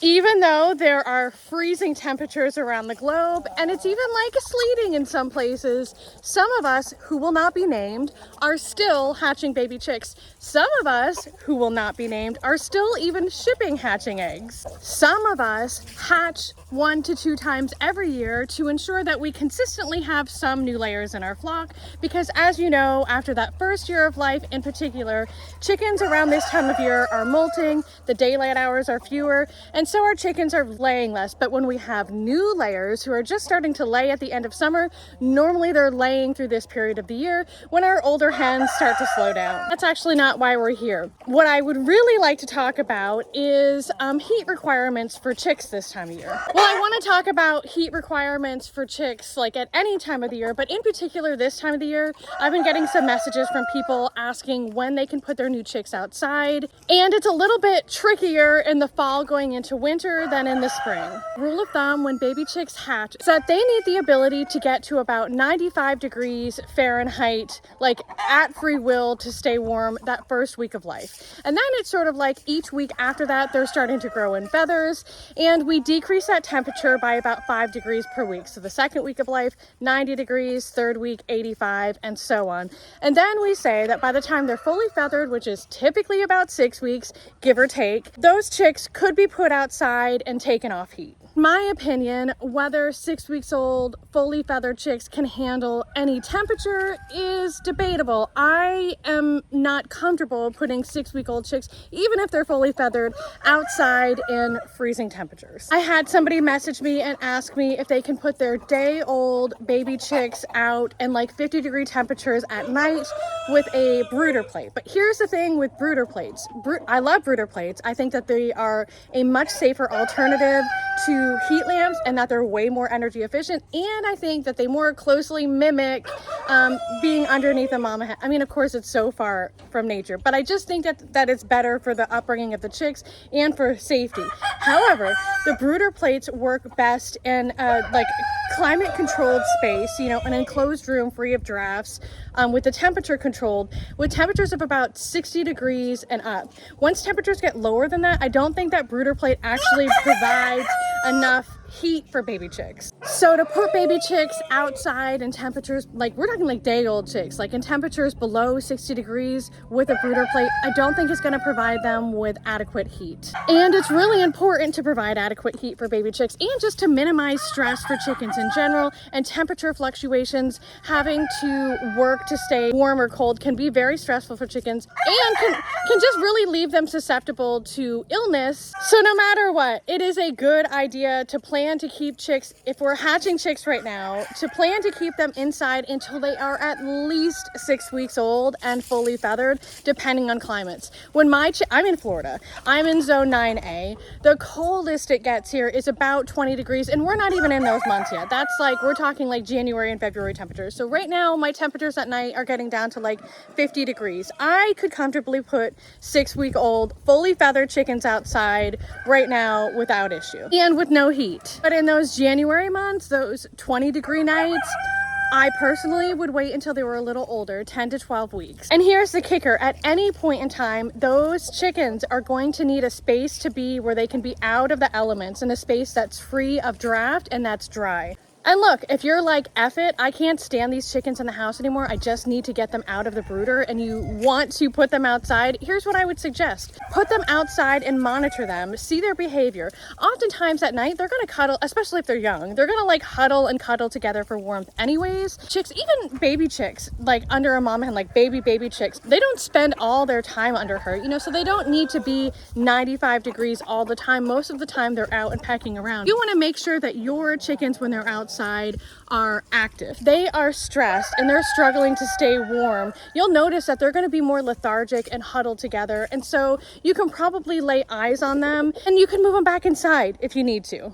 Even though there are freezing temperatures around the globe, and it's even like sleeting in some places, some of us who will not be named are still hatching baby chicks. Some of us who will not be named are still even shipping hatching eggs. Some of us hatch 1 to 2 times every year to ensure that we consistently have some new layers in our flock, because as you know, after that first year of life in particular, chickens around this time of year are molting, the daylight hours are fewer, and so our chickens are laying less. But when we have new layers who are just starting to lay at the end of summer, normally they're laying through this period of the year when our older hens start to slow down. That's actually not why we're here. What I would really like to talk about is heat requirements for chicks this time of year. Well, I want to talk about heat requirements for chicks like at any time of the year, but in particular this time of the year, I've been getting some messages from people asking when they can put their new chicks outside, and it's a little bit trickier in the fall going into winter than in the spring. Rule of thumb when baby chicks hatch is that they need the ability to get to about 95 degrees Fahrenheit, like at free will, to stay warm that first week of life. And then it's sort of like each week after that, they're starting to grow in feathers, and we decrease that temperature by about 5 degrees per week. So the second week of life, 90 degrees, third week, 85, and so on. And then we say that by the time they're fully feathered, which is typically about 6 weeks, give or take, those chicks could be put outside and taken off heat. In my opinion, whether 6 weeks old, fully feathered chicks can handle any temperature is debatable. I am not comfortable putting 6-week-old chicks, even if they're fully feathered, outside in freezing temperatures. I had somebody message me and ask me if they can put their day-old baby chicks out in like 50-degree temperatures at night with a brooder plate. But here's the thing with brooder plates. I love brooder plates. I think that they are a much safer alternative to heat lamps and that they're way more energy efficient, and I think that they more closely mimic being underneath a mama hen. I mean, of course it's so far from nature, but I just think that it's better for the upbringing of the chicks and for safety. However, the brooder plates work best in like climate controlled space, you know, an enclosed room free of drafts, with the temperature controlled, with temperatures of about 60 degrees and up. Once temperatures get lower than that, I don't think that brooder plate actually provides enough heat for baby chicks. So to put baby chicks outside in temperatures, like we're talking like day old chicks, like in temperatures below 60 degrees with a brooder plate, I don't think it's going to provide them with adequate heat. And it's really important to provide adequate heat for baby chicks and just to minimize stress for chickens in general. And temperature fluctuations, having to work to stay warm or cold, can be very stressful for chickens and can just really leave them susceptible to illness. So no matter what, it is a good idea to plan to keep chicks, if we're hatching chicks right now, to plan to keep them inside until they are at least 6 weeks old and fully feathered, depending on climates. When I'm in Florida, I'm in zone 9A, the coldest it gets here is about 20 degrees, and we're not even in those months yet. That's like, we're talking like January and February temperatures. So right now, my temperatures at night are getting down to like 50 degrees. I could comfortably put 6-week-old, fully feathered chickens outside right now without issue, and with no heat. But in those January months, those 20-degree nights, I personally would wait until they were a little older, 10 to 12 weeks. And here's the kicker. At any point in time, those chickens are going to need a space to be where they can be out of the elements, and a space that's free of draft and that's dry. And look, if you're like, F it, I can't stand these chickens in the house anymore, I just need to get them out of the brooder, and you want to put them outside, here's what I would suggest. Put them outside and monitor them, see their behavior. Oftentimes at night, they're gonna cuddle, especially if they're young, they're gonna like huddle and cuddle together for warmth anyways. Chicks, even baby chicks, like under a mama hen, like baby chicks, they don't spend all their time under her, you know, so they don't need to be 95 degrees all the time. Most of the time they're out and pecking around. You wanna make sure that your chickens, when they're outside, are active. They are stressed and they're struggling to stay warm. You'll notice that they're going to be more lethargic and huddled together, and so you can probably lay eyes on them and you can move them back inside if you need to.